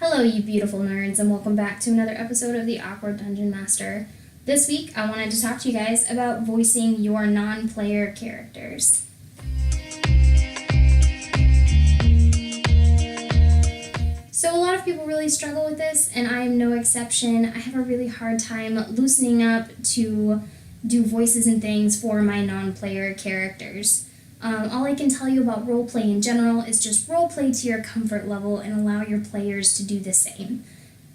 Hello, you beautiful nerds, and welcome back to another episode of the Awkward Dungeon Master. This week, I wanted to talk to you guys about voicing your non-player characters. So a lot of people really struggle with this, and I am no exception. I have a really hard time loosening up to do voices and things for my non-player characters. All I can tell you about roleplay in general is just roleplay to your comfort level and allow your players to do the same.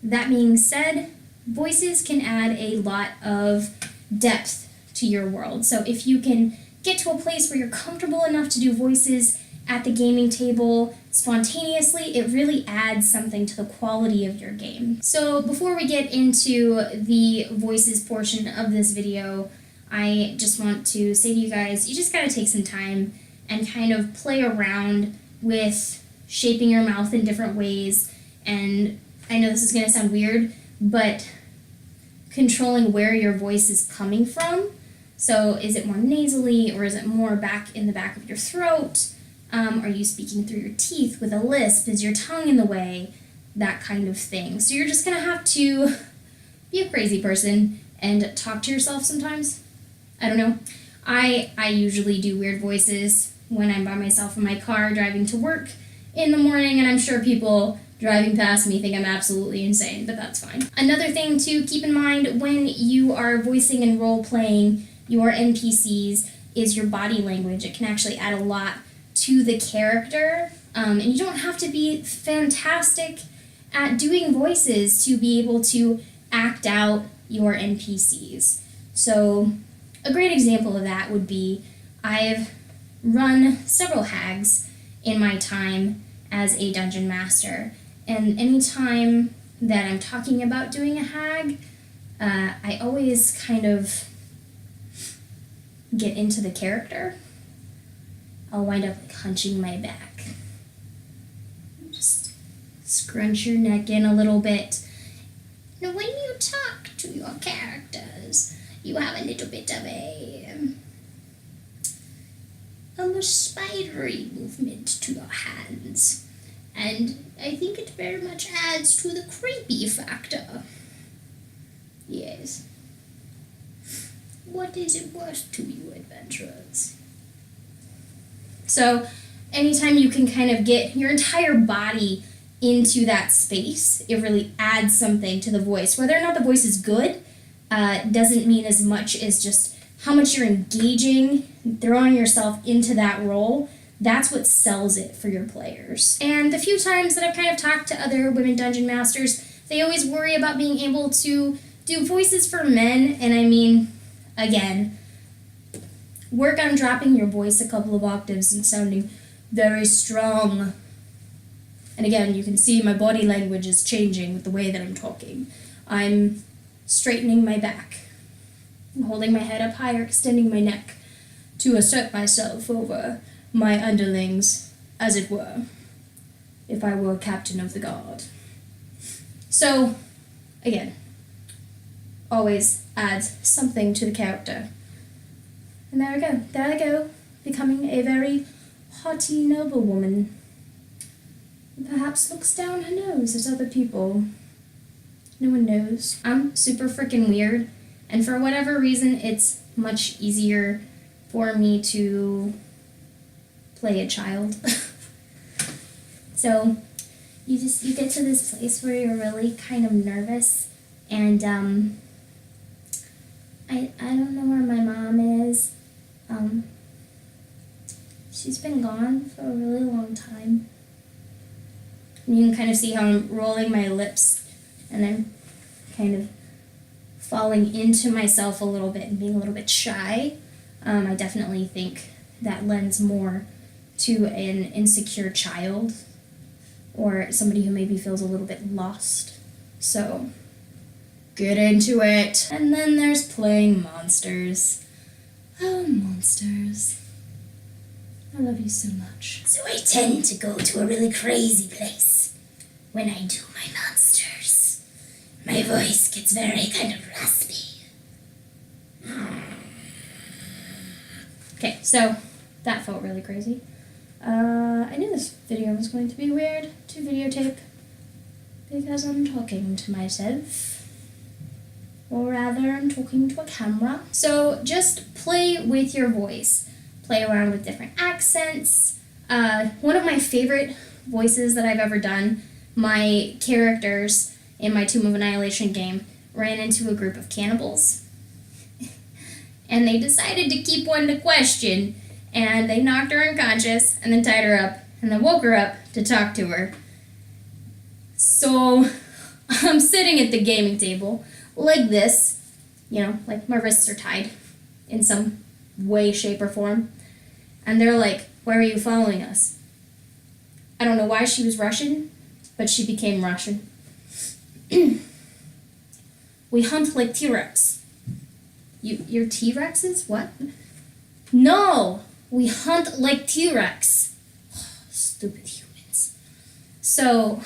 That being said, voices can add a lot of depth to your world. So if you can get to a place where you're comfortable enough to do voices at the gaming table spontaneously, it really adds something to the quality of your game. So before we get into the voices portion of this video, I just want to say to you guys, you just gotta take some time and kind of play around with shaping your mouth in different ways. And I know this is gonna sound weird, but controlling where your voice is coming from. So is it more nasally, or is it more back in the back of your throat? Are you speaking through your teeth with a lisp? Is your tongue in the way? That kind of thing. So you're just gonna have to be a crazy person and talk to yourself sometimes. I don't know. I usually do weird voices when I'm by myself in my car driving to work in the morning, and I'm sure people driving past me think I'm absolutely insane, but that's fine. Another thing to keep in mind when you are voicing and role-playing your NPCs is your body language. It can actually add a lot to the character, and you don't have to be fantastic at doing voices to be able to act out your NPCs. So a great example of that would be I've run several hags in my time as a dungeon master, and anytime that I'm talking about doing a hag, I always kind of get into the character. I'll wind up like hunching my back. Just scrunch your neck in a little bit. Now when you talk to your characters, you have a little bit of a spidery movement to your hands, and I think it very much adds to the creepy factor. Yes. What is it worth to you, adventurers? So anytime you can kind of get your entire body into that space, it really adds something to the voice. Whether or not the voice is good doesn't mean as much as just how much you're engaging, throwing yourself into that role. That's what sells it for your players. And the few times that I've kind of talked to other women dungeon masters, they always worry about being able to do voices for men. And I mean, again, work on dropping your voice a couple of octaves and sounding very strong. And again, you can see my body language is changing with the way that I'm talking. I'm straightening my back, I'm holding my head up higher, extending my neck to assert myself over my underlings, as it were, if I were captain of the guard. So, again, always adds something to the character. And there I go, becoming a very haughty noblewoman. Perhaps looks down her nose at other people. No one knows. I'm super freaking weird, and for whatever reason, it's much easier for me to play a child. So you get to this place where you're really kind of nervous, and I don't know where my mom is. She's been gone for a really long time. And you can kind of see how I'm rolling my lips, and I'm kind of falling into myself a little bit and being a little bit shy. I definitely think that lends more to an insecure child or somebody who maybe feels a little bit lost. So, get into it. And then there's playing monsters. Oh, monsters. I love you so much. So I tend to go to a really crazy place when I do my monsters. My voice gets very kind of raspy. Okay, so that felt really crazy. I knew this video was going to be weird to videotape. because I'm talking to myself. Or rather, I'm talking to a camera. So just play with your voice. Play around with different accents. One of my favorite voices that I've ever done, my characters in my Tomb of Annihilation game ran into a group of cannibals. And they decided to keep one to question. And they knocked her unconscious and then tied her up and then woke her up to talk to her. So I'm sitting at the gaming table like this, like my wrists are tied in some way, shape, or form. And they're like, "Why are you following us?" I don't know why she was Russian, but she became Russian. "We hunt like T-Rex." You're T-Rexes? What? "No! We hunt like T-Rex." Stupid humans. So,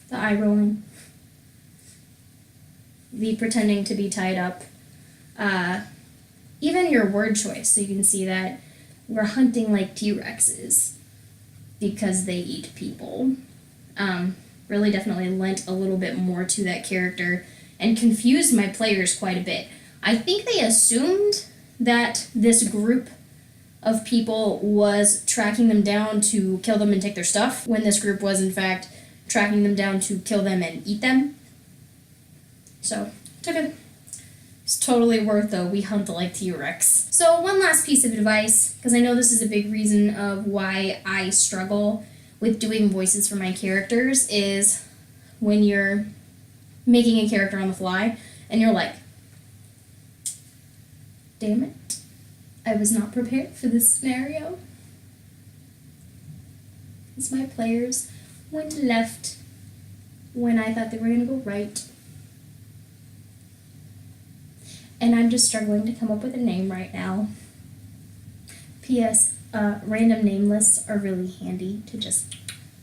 the eye rolling. The pretending to be tied up. Even your word choice, so you can see that we're hunting like T-Rexes because they eat people. Really definitely lent a little bit more to that character and confused my players quite a bit. I think they assumed that this group of people was tracking them down to kill them and take their stuff, when this group was in fact tracking them down to kill them and eat them. So, took it. It's totally worth though. We hunt like T-Rex. So one last piece of advice, because I know this is a big reason of why I struggle with doing voices for my characters, is when you're making a character on the fly and you're like, "Damn it, I was not prepared for this scenario." Because my players went left when I thought they were going to go right. And I'm just struggling to come up with a name right now. P.S. Random name lists are really handy to just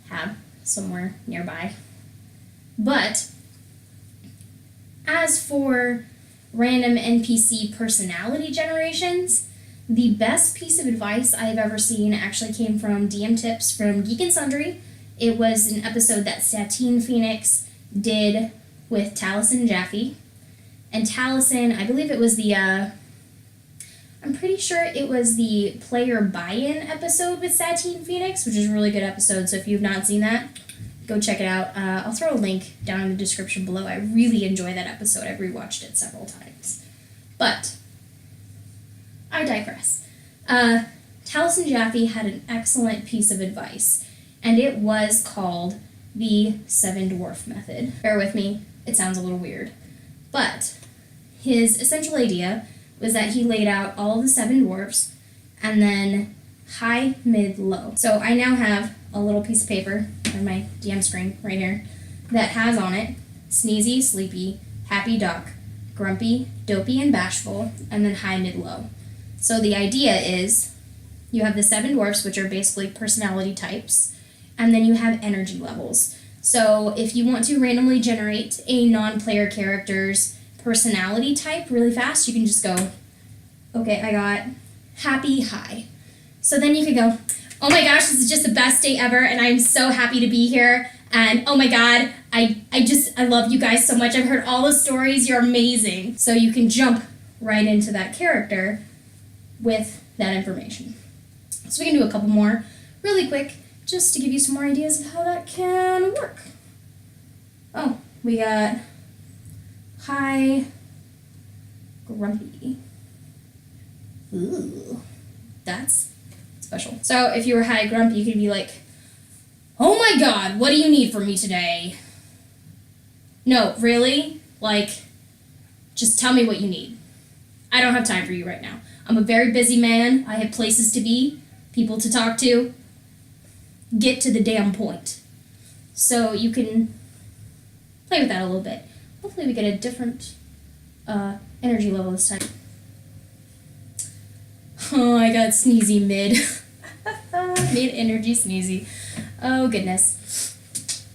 have somewhere nearby. But as for random NPC personality generations, the best piece of advice I've ever seen actually came from DM Tips from Geek and Sundry. It was an episode that Satine Phoenix did with Taliesin Jaffe. And Taliesin, I believe it was I'm pretty sure it was the player buy-in episode with Satine Phoenix, which is a really good episode, so if you've not seen that, go check it out. I'll throw a link down in the description below. I really enjoy that episode. I've rewatched it several times. But I digress. Taliesin Jaffe had an excellent piece of advice, and it was called the Seven Dwarf Method. Bear with me, it sounds a little weird. But his essential idea was that he laid out all of the seven dwarfs and then high, mid, low. So I now have a little piece of paper on my DM screen right here that has on it sneezy, sleepy, happy, duck, grumpy, dopey, and bashful, and then high, mid, low. So the idea is you have the seven dwarfs, which are basically personality types, and then you have energy levels. So if you want to randomly generate a non-player character's personality type really fast, you can just go, okay, I got happy, high. So then you could go, "Oh my gosh, this is just the best day ever, and I'm so happy to be here, and oh my god, I love you guys so much. I've heard all the stories, you're amazing." So you can jump right into that character with that information. So we can do a couple more really quick, just to give you some more ideas of how that can work. Oh, we got high, grumpy. Ooh, that's special. So if you were high grumpy, you could be like, "Oh my god, what do you need from me today?" No, really? Like, just tell me what you need. I don't have time for you right now. I'm a very busy man. I have places to be, people to talk to. Get to the damn point. So you can play with that a little bit. Hopefully we get a different energy level this time. Oh, I got sneezy mid. Mid energy sneezy. Oh goodness.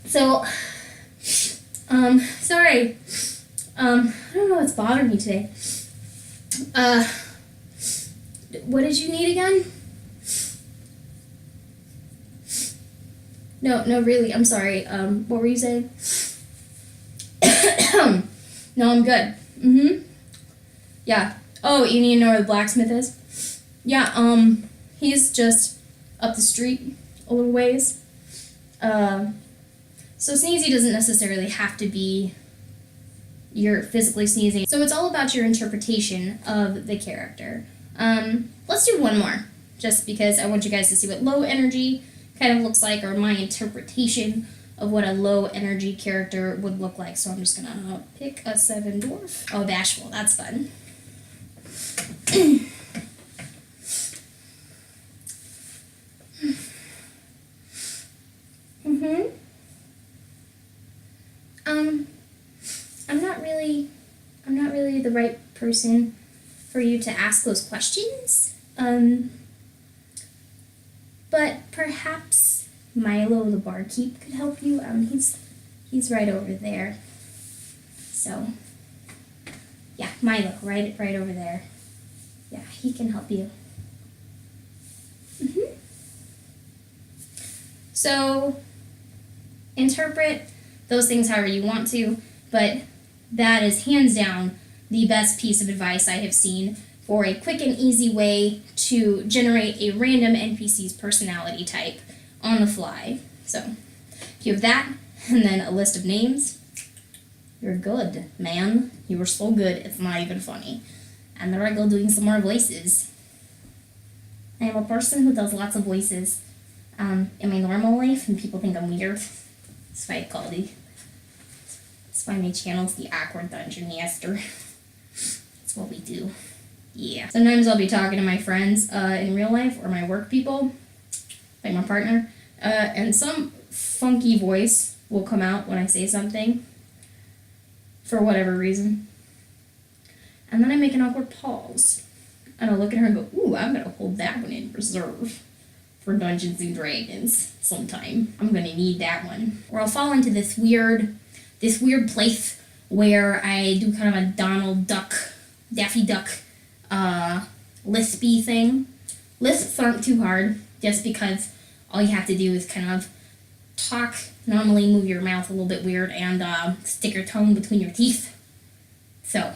So, sorry. I don't know what's bothering me today. What did you need again? No, really, I'm sorry. What were you saying? No, I'm good. Mm-hmm. Yeah. Oh, you need to know where the blacksmith is? Yeah, he's just up the street a little ways. So Sneezy doesn't necessarily have to be you're physically sneezing. So it's all about your interpretation of the character. Let's do one more, just because I want you guys to see what low energy kind of looks like, or my interpretation of what a low energy character would look like. So I'm just gonna pick a 7 dwarf. Oh, bashful, that's fun. Mm-hmm. I'm not really the right person for you to ask those questions. But perhaps Milo the barkeep could help you. He's right over there. So, yeah, Milo, right over there. Yeah, he can help you. Mm-hmm. So, interpret those things however you want to, but that is hands down the best piece of advice I have seen for a quick and easy way to generate a random NPC's personality type on the fly. So, if you have that, and then a list of names, you're good, man. You are so good, it's not even funny. And then I go doing some more voices. I am a person who does lots of voices in my normal life, and people think I'm weird. That's why I call that's why my channel's the Awkward Dungeon Master. That's what we do. Yeah. Sometimes I'll be talking to my friends in real life, or my work people, like my partner, and some funky voice will come out when I say something, for whatever reason. And then I make an awkward pause. And I'll look at her and go, ooh, I'm going to hold that one in reserve for Dungeons and Dragons sometime. I'm going to need that one. Or I'll fall into this weird place where I do kind of a Donald Duck, Daffy Duck, lispy thing. Lisps aren't too hard, just because all you have to do is kind of talk, normally move your mouth a little bit weird, and stick your tongue between your teeth. So,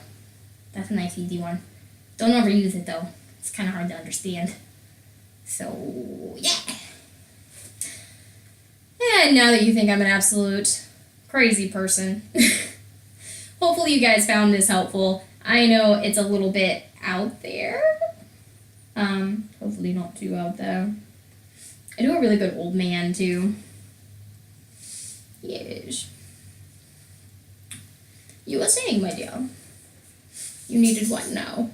that's a nice easy one. Don't overuse it though. It's kind of hard to understand. So, yeah. And now that you think I'm an absolute crazy person, hopefully you guys found this helpful. I know it's a little bit out there. Hopefully not too out there. I do a really good old man too. Yes. You were saying, my dear. You needed what now?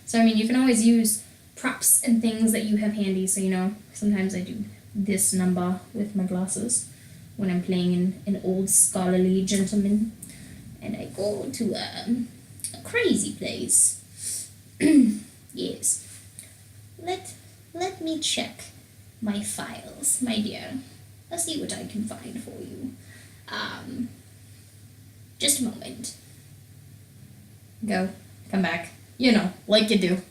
So, I mean, you can always use props and things that you have handy. So, you know, sometimes I do this number with my glasses when I'm playing an old scholarly gentleman. And I go to a crazy place. Yes. Let me check my files, my dear. Let's see what I can find for you. Just a moment. Go. Come back. You know, like you do.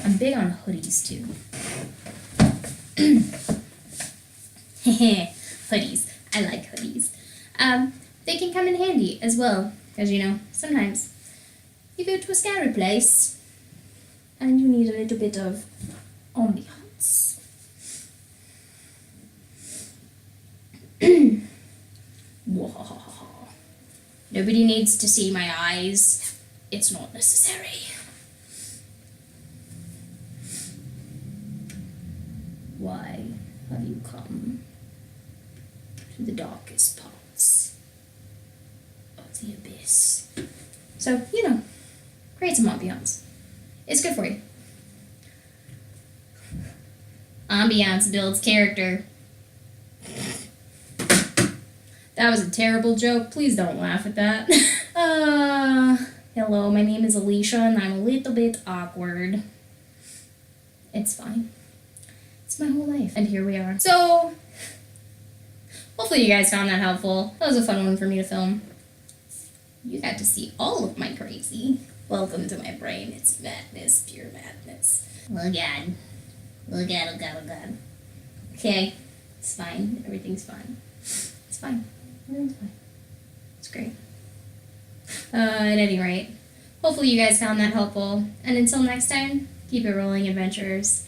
I'm big on hoodies, too. Hoodies. I like hoodies. They can come in handy as well. Because, you know, sometimes you go to a scary place and you need a little bit of ambiance. Nobody needs to see my eyes. It's not necessary. Why have you come to the darkest parts of the abyss? So, you know, create some ambiance. It's good for you. Ambiance builds character. That was a terrible joke. Please don't laugh at that. Hello, my name is Alicia, and I'm a little bit awkward. It's fine. It's my whole life. And here we are. So, hopefully you guys found that helpful. That was a fun one for me to film. You got to see all of my crazy. Welcome to my brain. It's madness, pure madness. Oh God. Oh God, oh God, oh God. Okay. It's fine. Everything's fine. It's fine. Everything's fine. It's great. At any rate, hopefully you guys found that helpful. And until next time, keep it rolling, adventurers.